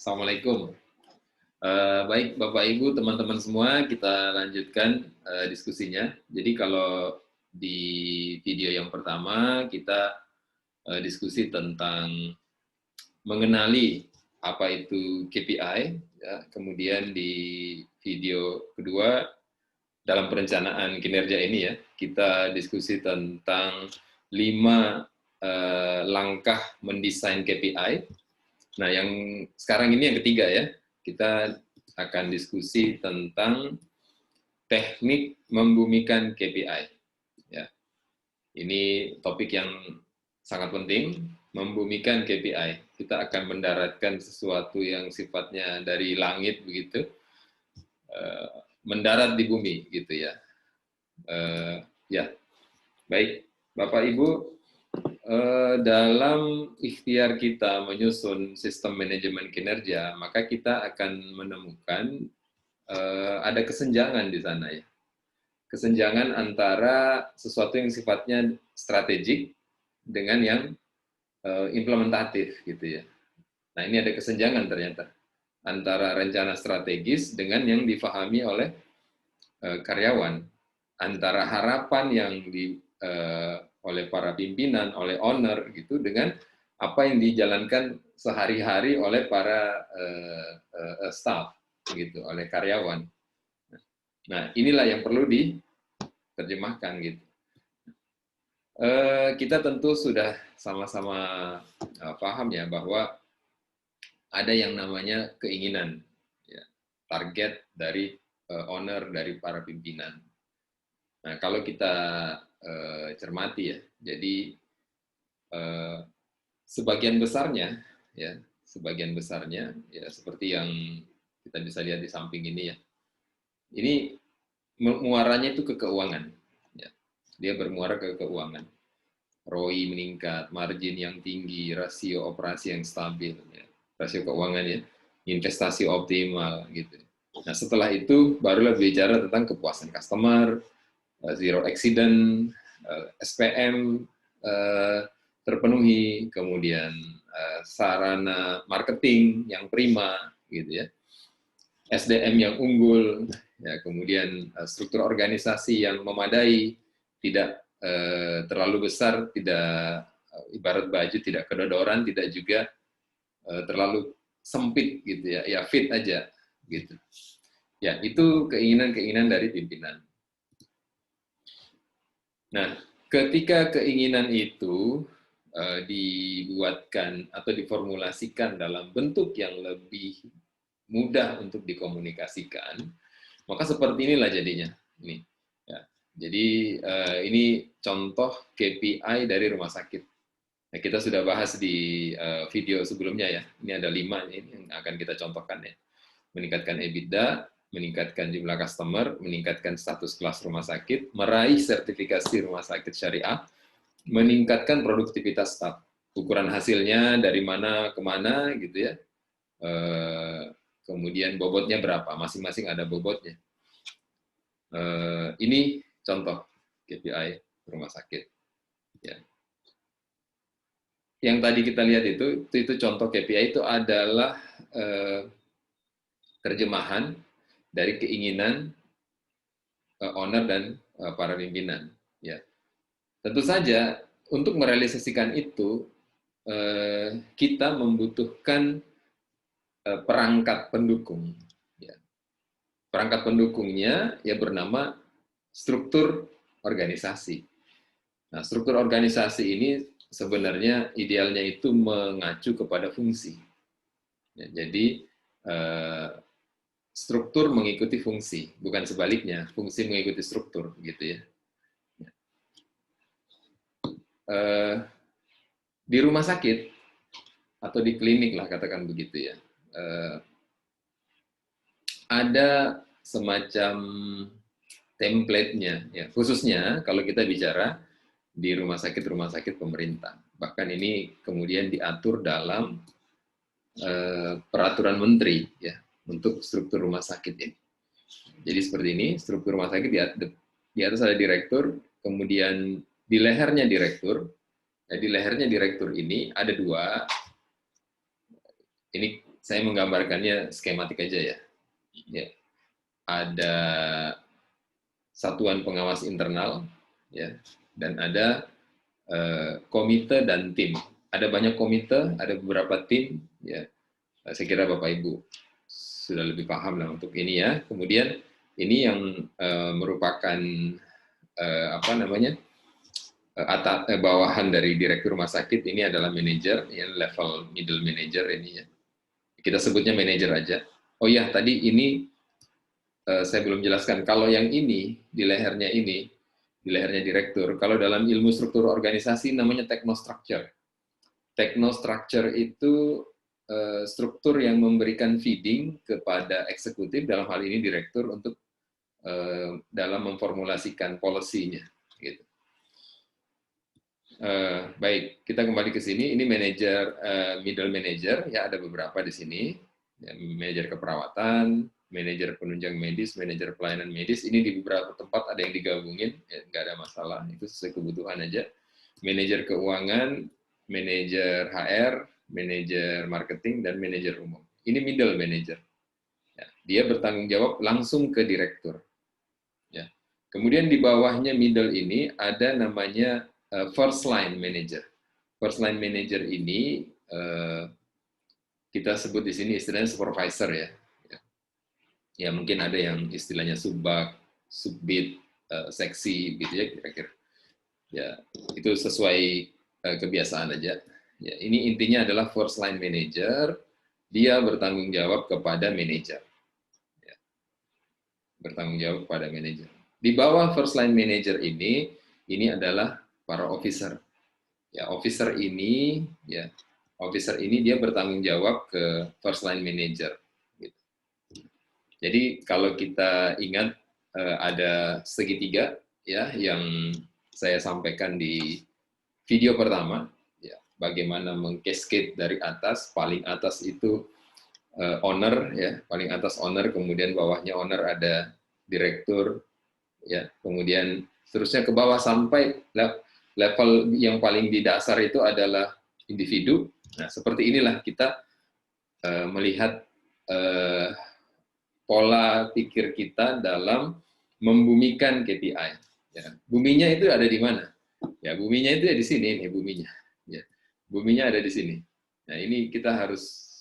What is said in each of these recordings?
Assalamualaikum. Baik, Bapak Ibu, teman-teman semua, kita lanjutkan diskusinya. Jadi kalau di video yang pertama kita diskusi tentang mengenali apa itu KPI, ya. Kemudian di video kedua dalam perencanaan kinerja ini ya, kita diskusi tentang 5 langkah mendesain KPI. Nah, yang sekarang ini yang ketiga ya, kita akan diskusi tentang teknik membumikan KPI. Ya, ini topik yang sangat penting, membumikan KPI. Kita akan mendaratkan sesuatu yang sifatnya dari langit begitu, mendarat di bumi gitu ya. Ya, baik, Bapak Ibu, dalam ikhtiar kita menyusun sistem manajemen kinerja, maka kita akan menemukan ada kesenjangan di sana ya. Kesenjangan antara sesuatu yang sifatnya strategik dengan yang implementatif gitu ya. Nah, ini ada kesenjangan ternyata antara rencana strategis dengan yang difahami oleh karyawan, antara harapan yang oleh para pimpinan, oleh owner gitu, dengan apa yang dijalankan sehari-hari oleh para staff gitu, oleh karyawan. Nah, inilah yang perlu diterjemahkan gitu. Kita tentu sudah sama-sama paham ya bahwa ada yang namanya keinginan, ya, target dari owner, dari para pimpinan. Nah, kalau kita cermati ya, jadi sebagian besarnya ya seperti yang kita bisa lihat di samping ini ya, ini muaranya itu ke keuangan ya. Dia bermuara ke keuangan, ROI meningkat, margin yang tinggi, rasio operasi yang stabil ya. Rasio keuangan ya, investasi optimal gitu. Nah, setelah itu barulah bicara tentang kepuasan customer, zero accident, SPM terpenuhi, kemudian sarana marketing yang prima, gitu ya, SDM yang unggul, ya, kemudian struktur organisasi yang memadai, tidak terlalu besar, tidak ibarat baju tidak kedodoran, tidak juga terlalu sempit gitu ya, ya fit aja gitu. Ya, itu keinginan-keinginan dari pimpinan. Nah, ketika keinginan itu dibuatkan atau diformulasikan dalam bentuk yang lebih mudah untuk dikomunikasikan, maka seperti inilah jadinya. Ini, ya. Jadi ini contoh KPI dari rumah sakit. Nah, kita sudah bahas di video sebelumnya ya. Ini ada 5 ini yang akan kita contohkan ya. Meningkatkan EBITDA, meningkatkan jumlah customer, meningkatkan status kelas rumah sakit, meraih sertifikasi rumah sakit syariah, meningkatkan produktivitas staf. Ukuran hasilnya dari mana ke mana gitu ya. Kemudian bobotnya berapa, masing-masing ada bobotnya. Ini contoh KPI rumah sakit. Ya. Yang tadi kita lihat itu contoh KPI itu adalah terjemahan dari keinginan owner dan para pimpinan. Ya. Tentu saja untuk merealisasikan itu kita membutuhkan perangkat pendukung. Ya. Perangkat pendukungnya ya bernama struktur organisasi. Nah, struktur organisasi ini sebenarnya idealnya itu mengacu kepada fungsi. Ya, jadi struktur mengikuti fungsi, bukan sebaliknya, fungsi mengikuti struktur, gitu ya. Di rumah sakit atau di klinik lah katakan begitu ya, ada semacam template-nya, ya. Khususnya kalau kita bicara di rumah sakit pemerintah. Bahkan ini kemudian diatur dalam peraturan menteri ya untuk struktur rumah sakit ini. Jadi seperti ini, struktur rumah sakit di atas ada direktur, kemudian di lehernya direktur. Nah, di lehernya direktur ini ada 2. Ini saya menggambarkannya skematik aja ya. Ya, ada satuan pengawas internal, ya, dan ada komite dan tim. Ada banyak komite, ada beberapa tim, ya. Saya kira Bapak Ibu sudah lebih paham lah untuk ini ya. Kemudian ini yang merupakan apa namanya bawahan dari direktur rumah sakit, ini adalah manajer, ya, level middle manager ini ya. Kita sebutnya manajer aja. Oh ya, tadi ini saya belum jelaskan. Kalau yang ini di lehernya direktur. Kalau dalam ilmu struktur organisasi namanya technostructure. Technostructure itu struktur yang memberikan feeding kepada eksekutif, dalam hal ini direktur, untuk dalam memformulasikan policy-nya. Gitu. Baik, kita kembali ke sini. Ini manajer, middle manager, ya ada beberapa di sini. Ya, manajer keperawatan, manajer penunjang medis, manajer pelayanan medis. Ini di beberapa tempat ada yang digabungin, ya, nggak ada masalah. Itu sesuai kebutuhan aja. Manajer keuangan, manajer HR, manajer marketing, dan manajer umum. Ini middle manager. Ya, dia bertanggung jawab langsung ke direktur. Ya. Kemudian di bawahnya middle ini ada namanya first line manager. First line manager ini kita sebut di sini istilahnya supervisor ya. Ya mungkin ada yang istilahnya subbag, subbit, seksi gitu ya kira-kira. Ya itu sesuai kebiasaan aja. Ya, ini intinya adalah first line manager, dia bertanggung jawab kepada manajer. Ya, bertanggung jawab kepada manajer. Di bawah first line manager ini adalah para officer. Ya, officer ini dia bertanggung jawab ke first line manager. Gitu. Jadi kalau kita ingat ada segitiga ya yang saya sampaikan di video pertama, ya, bagaimana mengcascade dari atas, paling atas itu owner, ya, paling atas owner, kemudian bawahnya owner ada direktur, ya, kemudian seterusnya ke bawah sampai level yang paling di dasar itu adalah individu. Nah, seperti inilah kita melihat pola pikir kita dalam membumikan KPI. Ya, buminya itu ada di mana? Ya, buminya itu ya di sini, nih buminya. Ya, buminya ada di sini. Nah, ini kita harus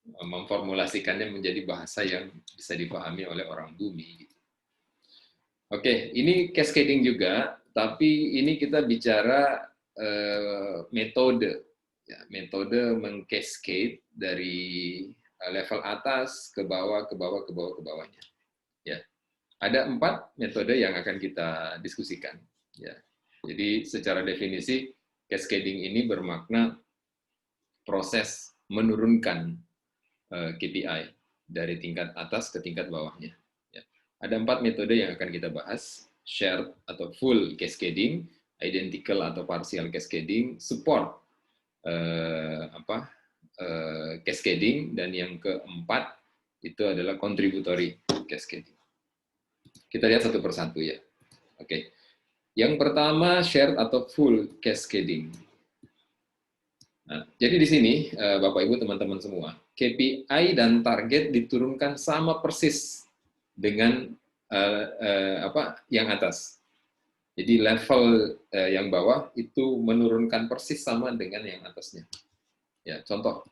memformulasikannya menjadi bahasa yang bisa dipahami oleh orang bumi. Gitu. Oke, ini cascading juga, tapi ini kita bicara metode, ya, metode mengcascade dari level atas ke bawah, ke bawah, ke bawah, ke bawahnya. Ya, ada 4 metode yang akan kita diskusikan. Ya, jadi secara definisi cascading ini bermakna proses menurunkan KPI dari tingkat atas ke tingkat bawahnya. Ya. Ada 4 metode yang akan kita bahas: shared atau full cascading, identical atau partial cascading, support cascading, dan yang keempat itu adalah contributory cascading. Kita lihat satu persatu ya. Oke. Yang pertama shared atau full cascading. Nah, jadi di sini Bapak Ibu teman-teman semua, KPI dan target diturunkan sama persis dengan yang atas. Jadi level yang bawah itu menurunkan persis sama dengan yang atasnya. Ya, contoh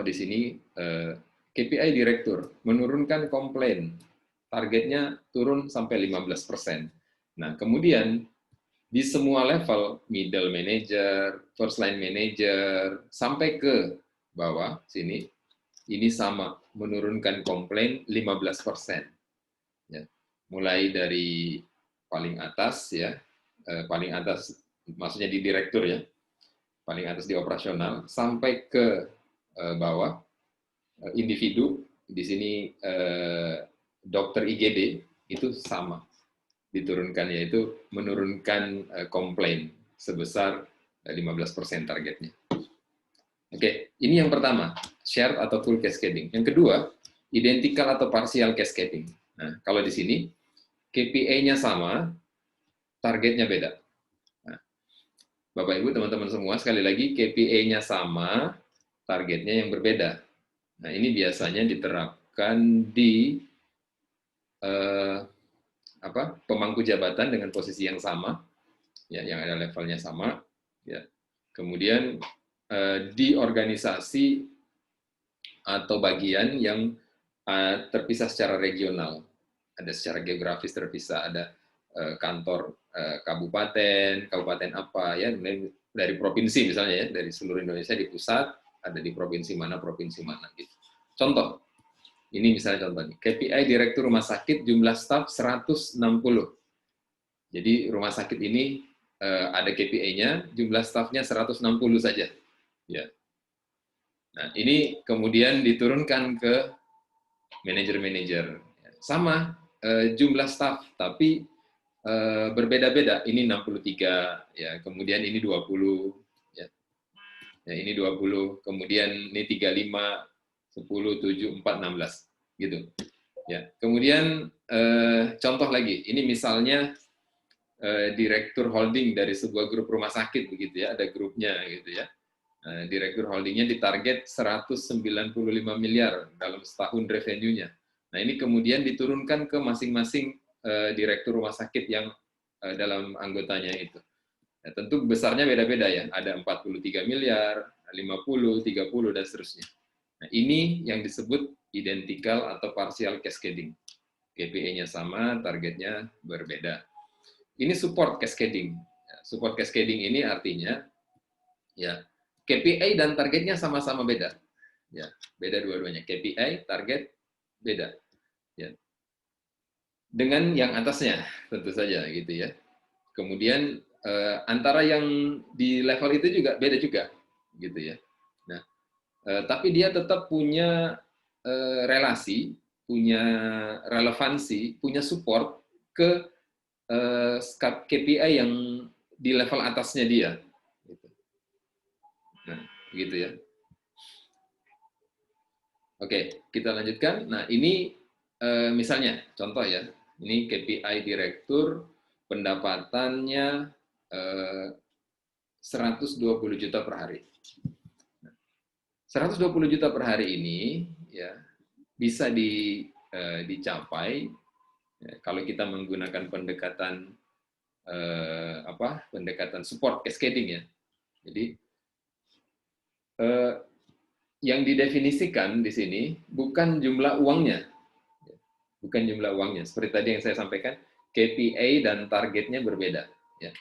di sini KPI direktur menurunkan komplain, targetnya turun sampai 15%. Nah, kemudian di semua level, middle manager, first line manager, sampai ke bawah sini, ini sama, menurunkan komplain 15%. Ya. Mulai dari paling atas, ya, paling atas maksudnya di direktur ya, paling atas di operasional, sampai ke bawah, individu, di sini dokter IGD, itu sama diturunkan, yaitu menurunkan komplain sebesar 15% targetnya. Oke, ini yang pertama, shared atau full cascading. Yang kedua, identical atau partial cascading. Nah, kalau di sini KPI-nya sama, targetnya beda. Nah, Bapak Ibu, teman-teman semua, sekali lagi KPI-nya sama, targetnya yang berbeda. Nah, ini biasanya diterapkan di pemangku jabatan dengan posisi yang sama, ya, yang ada levelnya sama, ya. Kemudian di organisasi atau bagian yang terpisah secara regional, ada secara geografis terpisah, ada kantor kabupaten, kabupaten apa ya, dari provinsi misalnya ya, dari seluruh Indonesia di pusat, ada di provinsi mana gitu. Contoh, ini misalnya contoh nih, KPI Direktur Rumah Sakit jumlah staf 160. Jadi rumah sakit ini ada KPI-nya, jumlah stafnya 160 saja. Ya. Nah, ini kemudian diturunkan ke manajer-manajer. Sama jumlah staf, tapi berbeda-beda. Ini 63, ya. Kemudian ini 20, ya. Ya, ini 20, kemudian ini 35, 10, 7, 4, 16, gitu. Ya. Kemudian contoh lagi, ini misalnya direktur holding dari sebuah grup rumah sakit begitu ya, ada grupnya gitu ya. Direktur holdingnya ditarget 195 miliar dalam setahun revenue-nya. Nah, ini kemudian diturunkan ke masing-masing direktur rumah sakit yang dalam anggotanya itu. Ya, tentu besarnya beda-beda ya, ada 43 miliar, 50, 30, dan seterusnya. Nah, ini yang disebut identical atau partial cascading. KPI-nya sama, targetnya berbeda. Ini support cascading. Support cascading ini artinya ya KPI dan targetnya sama-sama beda. Ya, beda dua-duanya. KPI, target beda. Ya. Dengan yang atasnya tentu saja gitu ya. Kemudian antara yang di level itu juga beda juga gitu ya. Nah, tapi dia tetap punya relasi, punya relevansi, punya support ke KPI yang di level atasnya dia. Nah, begitu ya. Oke, kita lanjutkan. Nah, ini misalnya, contoh ya, ini KPI direktur, pendapatannya 120 juta per hari. 120 juta per hari ini ya bisa dicapai ya, kalau kita menggunakan pendekatan pendekatan support cascading ya. Jadi yang didefinisikan di sini bukan jumlah uangnya, bukan jumlah uangnya. Seperti tadi yang saya sampaikan, KPI dan targetnya berbeda. Ya.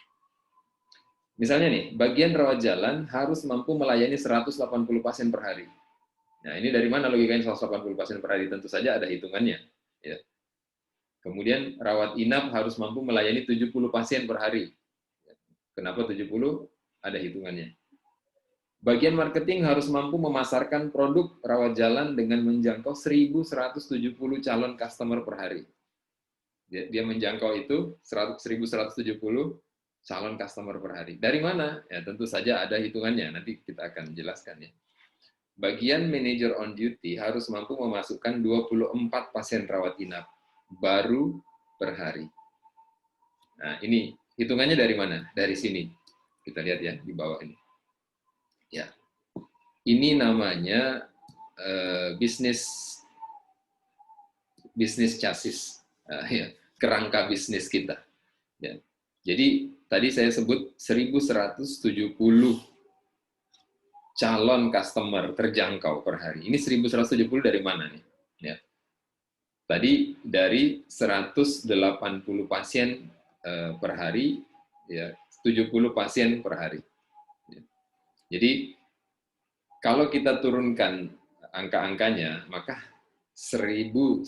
Misalnya nih, bagian rawat jalan harus mampu melayani 180 pasien per hari. Nah, ini dari mana logikanya 180 pasien per hari? Tentu saja ada hitungannya. Ya. Kemudian rawat inap harus mampu melayani 70 pasien per hari. Kenapa 70? Ada hitungannya. Bagian marketing harus mampu memasarkan produk rawat jalan dengan menjangkau 1.170 calon customer per hari. Dia menjangkau itu 1.170 calon customer per hari. Dari mana? Ya tentu saja ada hitungannya. Nanti kita akan jelaskan ya. Bagian manager on duty harus mampu memasukkan 24 pasien rawat inap baru per hari. Nah, ini hitungannya dari mana? Dari sini. Kita lihat ya di bawah ini. Ya. Ini namanya bisnis chassis, ya, kerangka bisnis kita. Ya. Jadi tadi saya sebut 1.170 calon customer terjangkau per hari. Ini 1.170 dari mana nih? Ya. Tadi dari 180 pasien per hari, ya 70 pasien per hari. Ya. Jadi kalau kita turunkan angka-angkanya, maka 1.170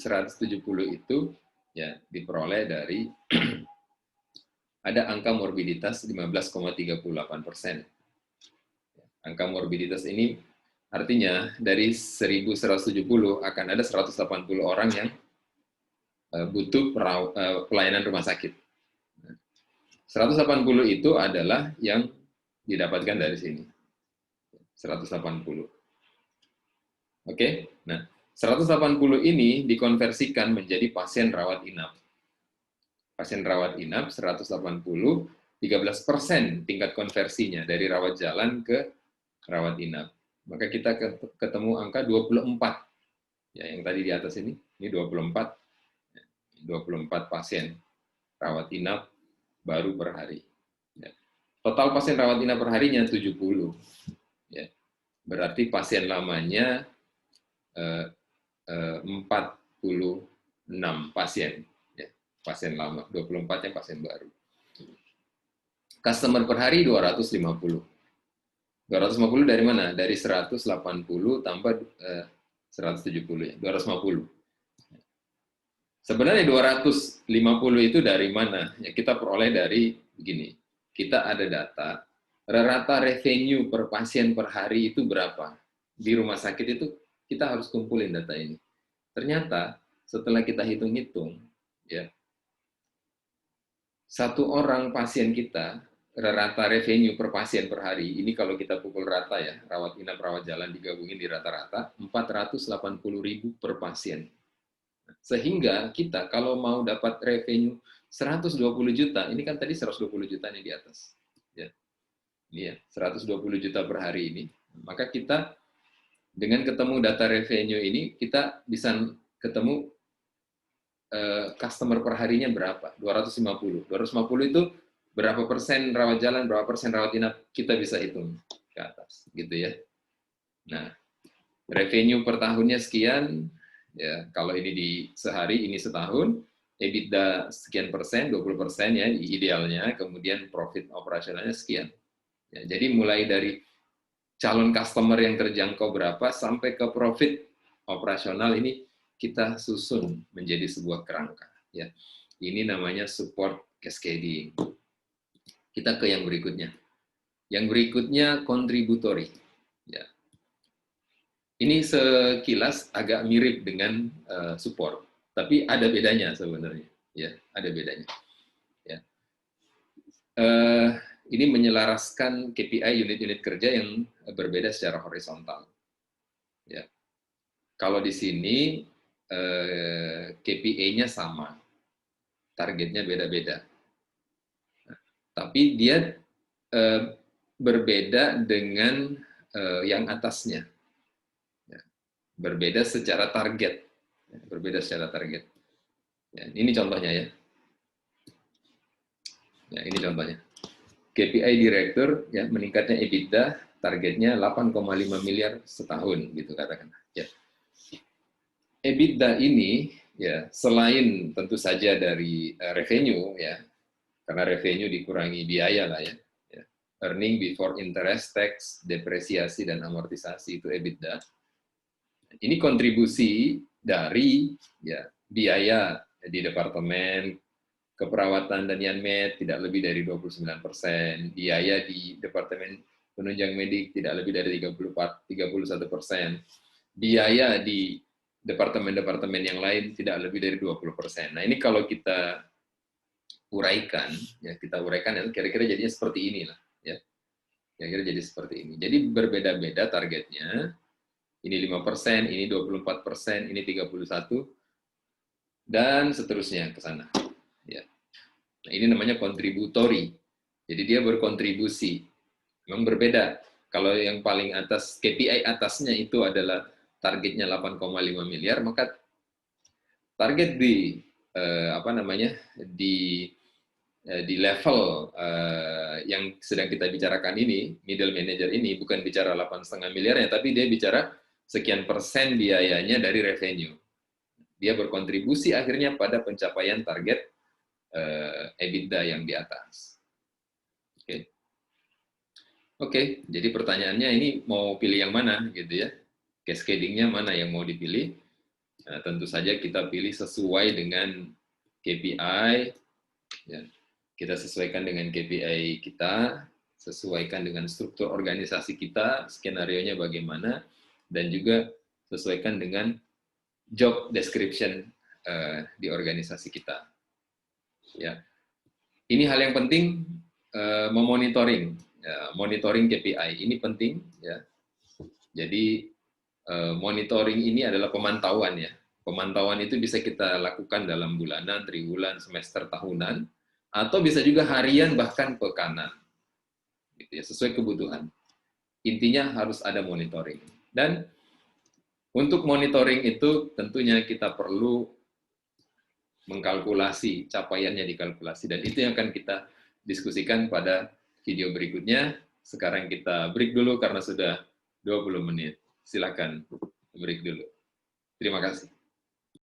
itu ya diperoleh dari ada angka morbiditas 15,38%. Angka morbiditas ini artinya dari 1.170 akan ada 180 orang yang butuh pelayanan rumah sakit. 180 itu adalah yang didapatkan dari sini. 180. Oke, nah 180 ini dikonversikan menjadi pasien rawat inap. Pasien rawat inap 180, 13% tingkat konversinya dari rawat jalan ke rawat inap. maka kita ketemu angka 24. Ya, yang tadi di atas ini 24. 24 pasien rawat inap baru per hari. Ya. Total pasien rawat inap per harinya 70. Ya. Berarti pasien lamanya 46 pasien. Ya. Pasien lama, 24 yang pasien baru. Customer per hari 250. 250 dari mana? Dari 180 tambah 170 ya, 250. Sebenarnya 250 itu dari mana? Ya, kita peroleh dari begini. Kita ada data, rata revenue per pasien per hari itu berapa? Di rumah sakit itu kita harus kumpulin data ini. Ternyata setelah kita hitung-hitung, ya, satu orang pasien kita, rata revenue per pasien per hari, ini kalau kita pukul rata ya, rawat inap, rawat jalan digabungin di rata-rata, 480.000 per pasien. Sehingga kita kalau mau dapat revenue 120 juta, ini kan tadi 120 juta nih di atas. Ya. Ini ya, 120 juta per hari ini. Maka kita dengan ketemu data revenue ini, kita bisa ketemu customer per harinya berapa? 250. 250 itu berapa persen rawat jalan, berapa persen rawat inap, kita bisa hitung ke atas. Gitu ya. Nah, revenue per tahunnya sekian, ya, kalau ini di sehari, ini setahun, EBITDA sekian persen, 20% ya, idealnya, kemudian profit operasionalnya sekian. Ya, jadi mulai dari calon customer yang terjangkau berapa, sampai ke profit operasional ini kita susun menjadi sebuah kerangka. Ya. Ini namanya support cascading. Kita ke yang berikutnya. Yang berikutnya contributory. Ya. Ini sekilas agak mirip dengan support, tapi ada bedanya sebenarnya. Ya, ada bedanya. Ya. Ini menyelaraskan KPI unit-unit kerja yang berbeda secara horizontal. Ya. Kalau di sini KPI-nya sama, targetnya beda-beda. Nah, tapi dia berbeda dengan yang atasnya. Berbeda secara target. Berbeda secara target. Ya, ini contohnya ya. Ya, ini contohnya. KPI direktur ya meningkatnya EBITDA targetnya 8,5 miliar setahun gitu katakan. Ya. EBITDA ini ya selain tentu saja dari revenue ya. Karena revenue dikurangi biaya lah ya. Ya. Earning before interest, tax, depresiasi dan amortisasi itu EBITDA. Ini kontribusi dari ya biaya di departemen keperawatan dan Yanmed tidak lebih dari 29%, biaya di departemen penunjang medik tidak lebih dari 31%, biaya di departemen-departemen yang lain tidak lebih dari 20%. Nah ini kalau kita uraikan, ya kita uraikan ya kira-kira jadinya seperti inilah, ya kira-kira jadi seperti ini. Jadi berbeda-beda targetnya. Ini 5%, ini 24%, ini 31%, dan seterusnya ke sana. Ya. Nah, ini namanya kontributori. Jadi dia berkontribusi. Memang berbeda. Kalau yang paling atas, KPI atasnya itu adalah targetnya 8,5 miliar, maka target di di level yang sedang kita bicarakan ini, middle manager ini bukan bicara 8,5 miliarnya, tapi dia bicara sekian persen biayanya dari revenue. Dia berkontribusi akhirnya pada pencapaian target EBITDA yang di atas. Oke, jadi pertanyaannya ini mau pilih yang mana gitu ya? Cascading-nya mana yang mau dipilih? Nah, tentu saja kita pilih sesuai dengan KPI, ya. Kita sesuaikan dengan KPI kita, sesuaikan dengan struktur organisasi kita, skenario-nya bagaimana, dan juga sesuaikan dengan job description di organisasi kita. Ya, ini hal yang penting, memonitoring, ya, monitoring KPI ini penting. Ya. Jadi monitoring ini adalah pemantauan ya. Pemantauan itu bisa kita lakukan dalam bulanan, triwulan, semester, tahunan, atau bisa juga harian bahkan pekanan, gitu ya, sesuai kebutuhan. intinya harus ada monitoring. Dan untuk monitoring itu tentunya kita perlu mengkalkulasi, capaiannya dikalkulasi, dan itu yang akan kita diskusikan pada video berikutnya. Sekarang kita break dulu karena sudah 20 menit. Silakan break dulu. Terima kasih.